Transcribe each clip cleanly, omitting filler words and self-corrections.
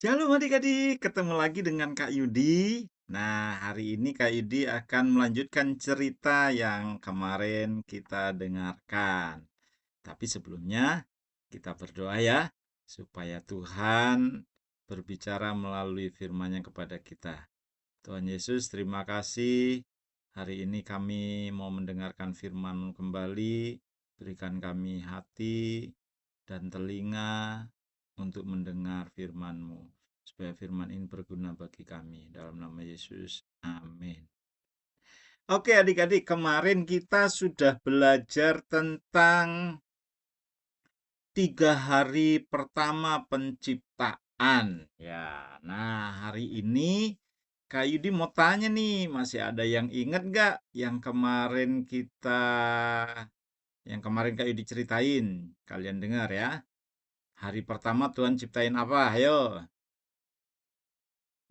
Shalom adik-adik, ketemu lagi dengan Kak Yudi. Nah, hari ini Kak Yudi akan melanjutkan cerita yang kemarin kita dengarkan. Tapi sebelumnya kita berdoa ya, supaya Tuhan berbicara melalui firman-Nya kepada kita. Tuhan Yesus, terima kasih. Hari ini kami mau mendengarkan firman kembali. Berikan kami hati dan telinga untuk mendengar firman-Mu, supaya firman ini berguna bagi kami. Dalam nama Yesus, amin. Oke adik-adik, kemarin kita sudah belajar tentang 3 hari pertama penciptaan. Ya, nah hari ini Kak Yudi mau tanya nih, masih ada yang ingat gak yang kemarin Kak Yudi ceritain? Kalian dengar ya. Hari pertama Tuhan ciptain apa? Ayo.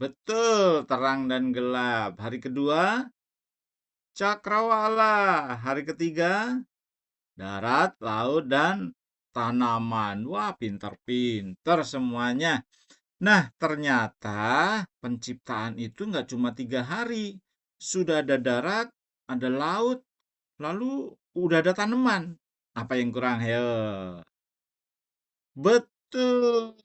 Betul, terang dan gelap. Hari kedua, cakrawala. Hari ketiga, darat, laut, dan tanaman. Wah, pinter-pinter semuanya. Nah, ternyata penciptaan itu nggak cuma 3 hari. Sudah ada darat, ada laut, lalu udah ada tanaman. Apa yang kurang? Ayo. Betul.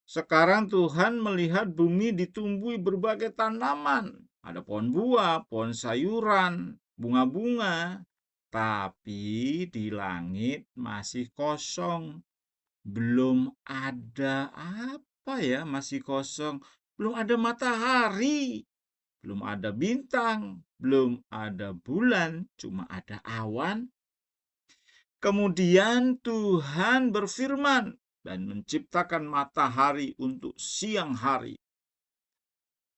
Sekarang Tuhan melihat bumi ditumbuhi berbagai tanaman. Ada pohon buah, pohon sayuran, bunga-bunga. Tapi di langit masih kosong. Belum ada apa ya, masih kosong. Belum ada matahari, belum ada bintang, belum ada bulan, cuma ada awan. Kemudian Tuhan berfirman dan menciptakan matahari untuk siang hari.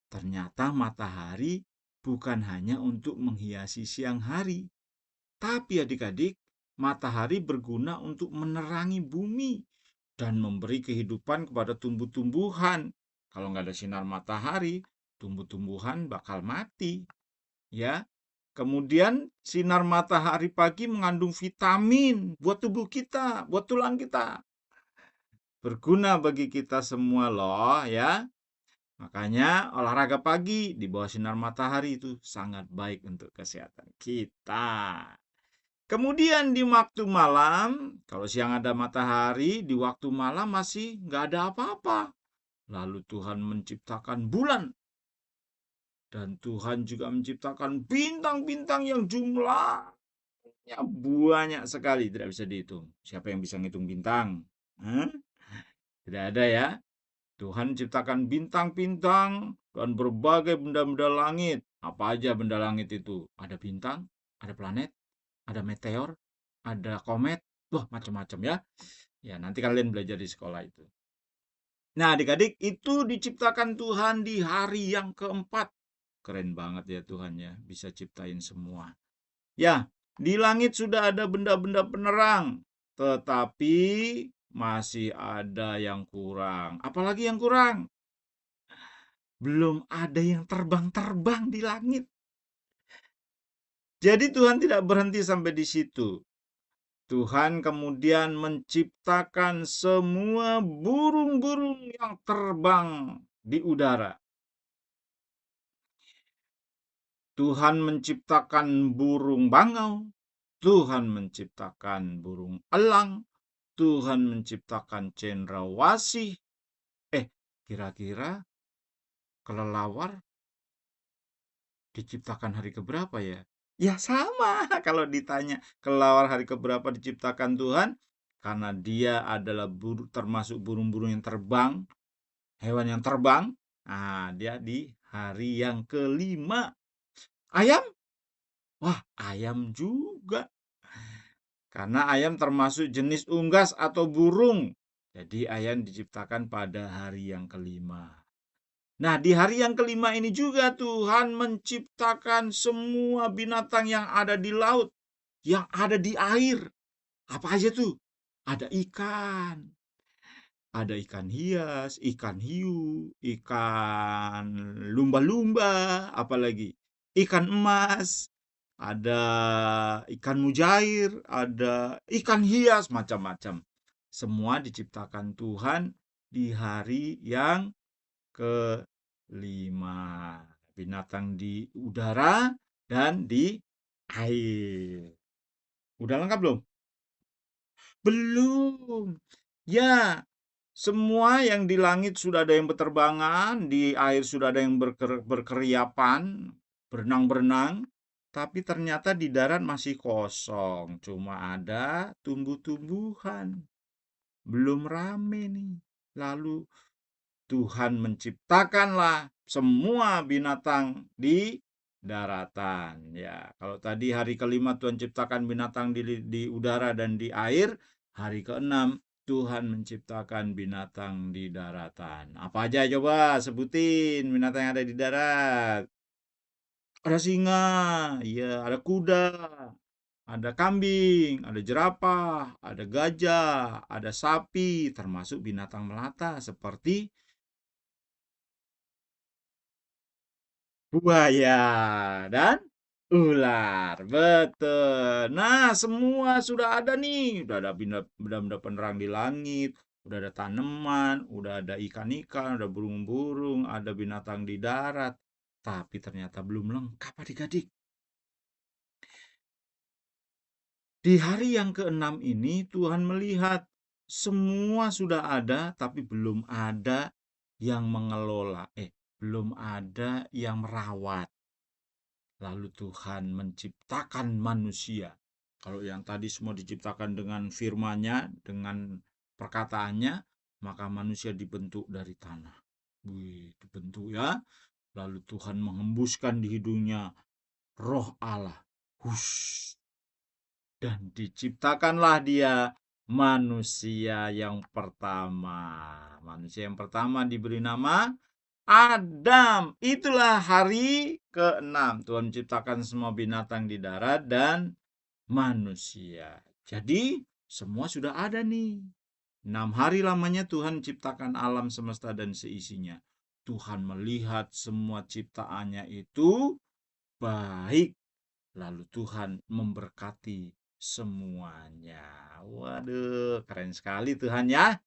Ternyata matahari bukan hanya untuk menghiasi siang hari, tapi adik-adik, matahari berguna untuk menerangi bumi dan memberi kehidupan kepada tumbuh-tumbuhan. Kalau nggak ada sinar matahari, tumbuh-tumbuhan bakal mati. Ya, kemudian sinar matahari pagi mengandung vitamin buat tubuh kita, buat tulang kita. Berguna bagi kita semua loh ya. Makanya olahraga pagi di bawah sinar matahari itu sangat baik untuk kesehatan kita. Kemudian di waktu malam, kalau siang ada matahari, di waktu malam masih nggak ada apa-apa. Lalu Tuhan menciptakan bulan. Dan Tuhan juga menciptakan bintang-bintang yang jumlahnya banyak sekali, tidak bisa dihitung. Siapa yang bisa ngitung bintang? Hah? Tidak ada ya. Tuhan ciptakan bintang-bintang dan berbagai benda-benda langit. Apa aja benda langit itu? Ada bintang, ada planet, ada meteor, ada komet. Wah, macam-macam ya. Ya, nanti kalian belajar di sekolah itu. Nah, adik-adik, itu diciptakan Tuhan di hari yang keempat. Keren banget ya Tuhan ya, bisa ciptain semua. Ya, di langit sudah ada benda-benda penerang, tetapi masih ada yang kurang. Apalagi yang kurang? Belum ada yang terbang-terbang di langit. Jadi Tuhan tidak berhenti sampai di situ. Tuhan kemudian menciptakan semua burung-burung yang terbang di udara. Tuhan menciptakan burung bangau, Tuhan menciptakan burung elang, Tuhan menciptakan cendrawasih. Kira-kira kelelawar diciptakan hari keberapa ya? Ya sama kalau ditanya kelelawar hari keberapa diciptakan Tuhan, karena dia adalah termasuk burung-burung yang terbang, hewan yang terbang. Nah, dia di hari yang kelima. Ayam? Wah, ayam juga. Karena ayam termasuk jenis unggas atau burung. Jadi ayam diciptakan pada hari yang kelima. Nah, di hari yang kelima ini juga Tuhan menciptakan semua binatang yang ada di laut, yang ada di air. Apa aja tuh? Ada ikan hias, ikan hiu, ikan lumba-lumba, apalagi ikan emas, ada ikan mujair, ada ikan hias, macam-macam. Semua diciptakan Tuhan di hari yang kelima. Binatang di udara dan di air. Udah lengkap belum? Belum. Ya, semua yang di langit sudah ada yang berterbangan, di air sudah ada yang berkeriapan, berenang-berenang, tapi ternyata di darat masih kosong, cuma ada tumbuh-tumbuhan. Belum rame nih. Lalu Tuhan menciptakanlah semua binatang di daratan. Ya, kalau tadi hari kelima Tuhan ciptakan binatang di udara dan di air, hari keenam Tuhan menciptakan binatang di daratan. Apa aja coba sebutin binatang yang ada di darat? Ada singa, iya, ada kuda, ada kambing, ada jerapah, ada gajah, ada sapi, termasuk binatang melata seperti buaya dan ular. Betul. Nah, semua sudah ada nih. Udah ada benda-benda penerang di langit, udah ada tanaman, udah ada ikan-ikan, udah burung-burung, ada binatang di darat. Tapi ternyata belum lengkap adik-adik. Di hari yang keenam ini Tuhan melihat semua sudah ada, tapi belum ada yang mengelola. Belum ada yang merawat. Lalu Tuhan menciptakan manusia. Kalau yang tadi semua diciptakan dengan firman-Nya, dengan perkataannya, maka manusia dibentuk dari tanah. Wih, dibentuk ya. Lalu Tuhan menghembuskan di hidungnya roh Allah. Hush. Dan diciptakanlah dia manusia yang pertama. Manusia yang pertama diberi nama Adam. Itulah hari ke-6. Tuhan menciptakan semua binatang di darat dan manusia. Jadi semua sudah ada nih. 6 hari lamanya Tuhan menciptakan alam semesta dan seisinya. Tuhan melihat semua ciptaannya itu baik. Lalu Tuhan memberkati semuanya. Waduh, keren sekali Tuhan ya.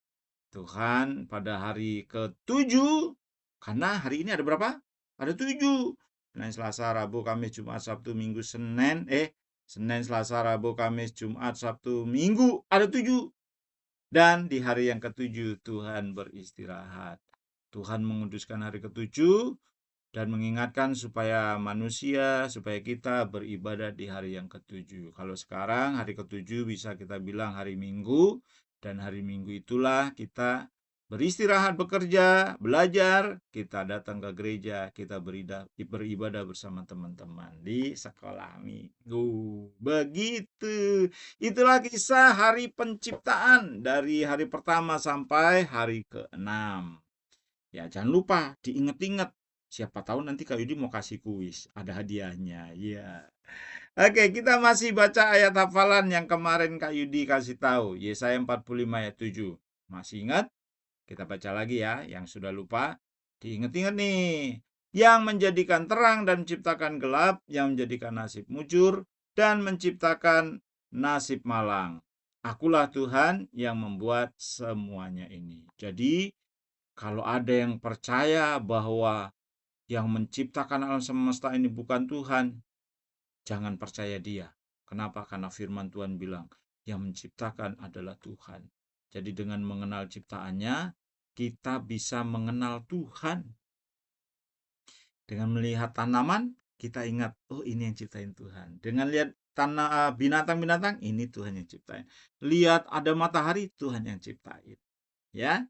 Tuhan pada hari ke-7, karena hari ini ada berapa? Ada 7. Senin, Selasa, Rabu, Kamis, Jumat, Sabtu, Minggu, Senin. Senin, Selasa, Rabu, Kamis, Jumat, Sabtu, Minggu. Ada 7. Dan di hari yang ke-7 Tuhan beristirahat. Tuhan menguduskan hari ke-7 dan mengingatkan supaya manusia, supaya kita beribadah di hari yang ke-7. Kalau sekarang hari ke-7 bisa kita bilang hari Minggu, dan hari Minggu itulah kita beristirahat, bekerja, belajar, kita datang ke gereja, kita beribadah bersama teman-teman di sekolah minggu. Begitu. Itulah kisah hari penciptaan dari hari pertama sampai hari ke-6. Ya, jangan lupa diingat-ingat. Siapa tahu nanti Kak Yudi mau kasih kuis, ada hadiahnya. Iya. Oke, kita masih baca ayat hafalan yang kemarin Kak Yudi kasih tahu, Yesaya 45 ayat 7. Masih ingat? Kita baca lagi ya, yang sudah lupa. Diingat-ingat nih. Yang menjadikan terang dan menciptakan gelap, yang menjadikan nasib mujur dan menciptakan nasib malang. Akulah Tuhan yang membuat semuanya ini. Jadi, kalau ada yang percaya bahwa yang menciptakan alam semesta ini bukan Tuhan, jangan percaya dia. Kenapa? Karena firman Tuhan bilang, yang menciptakan adalah Tuhan. Jadi dengan mengenal ciptaannya, kita bisa mengenal Tuhan. Dengan melihat tanaman, kita ingat, oh ini yang ciptain Tuhan. Dengan lihat binatang-binatang, ini Tuhan yang ciptain. Lihat ada matahari, Tuhan yang ciptain. Ya.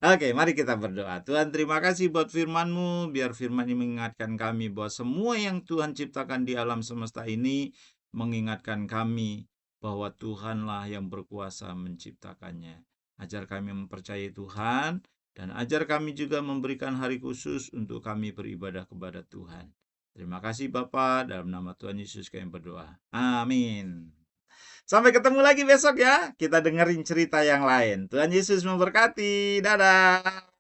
Oke, mari kita berdoa. Tuhan, terima kasih buat firman-Mu. Biar firman ini mengingatkan kami bahwa semua yang Tuhan ciptakan di alam semesta ini mengingatkan kami bahwa Tuhanlah yang berkuasa menciptakannya. Ajar kami mempercayai Tuhan dan ajar kami juga memberikan hari khusus untuk kami beribadah kepada Tuhan. Terima kasih Bapa, dalam nama Tuhan Yesus kami berdoa. Amin. Sampai ketemu lagi besok ya. Kita dengerin cerita yang lain. Tuhan Yesus memberkati. Dadah.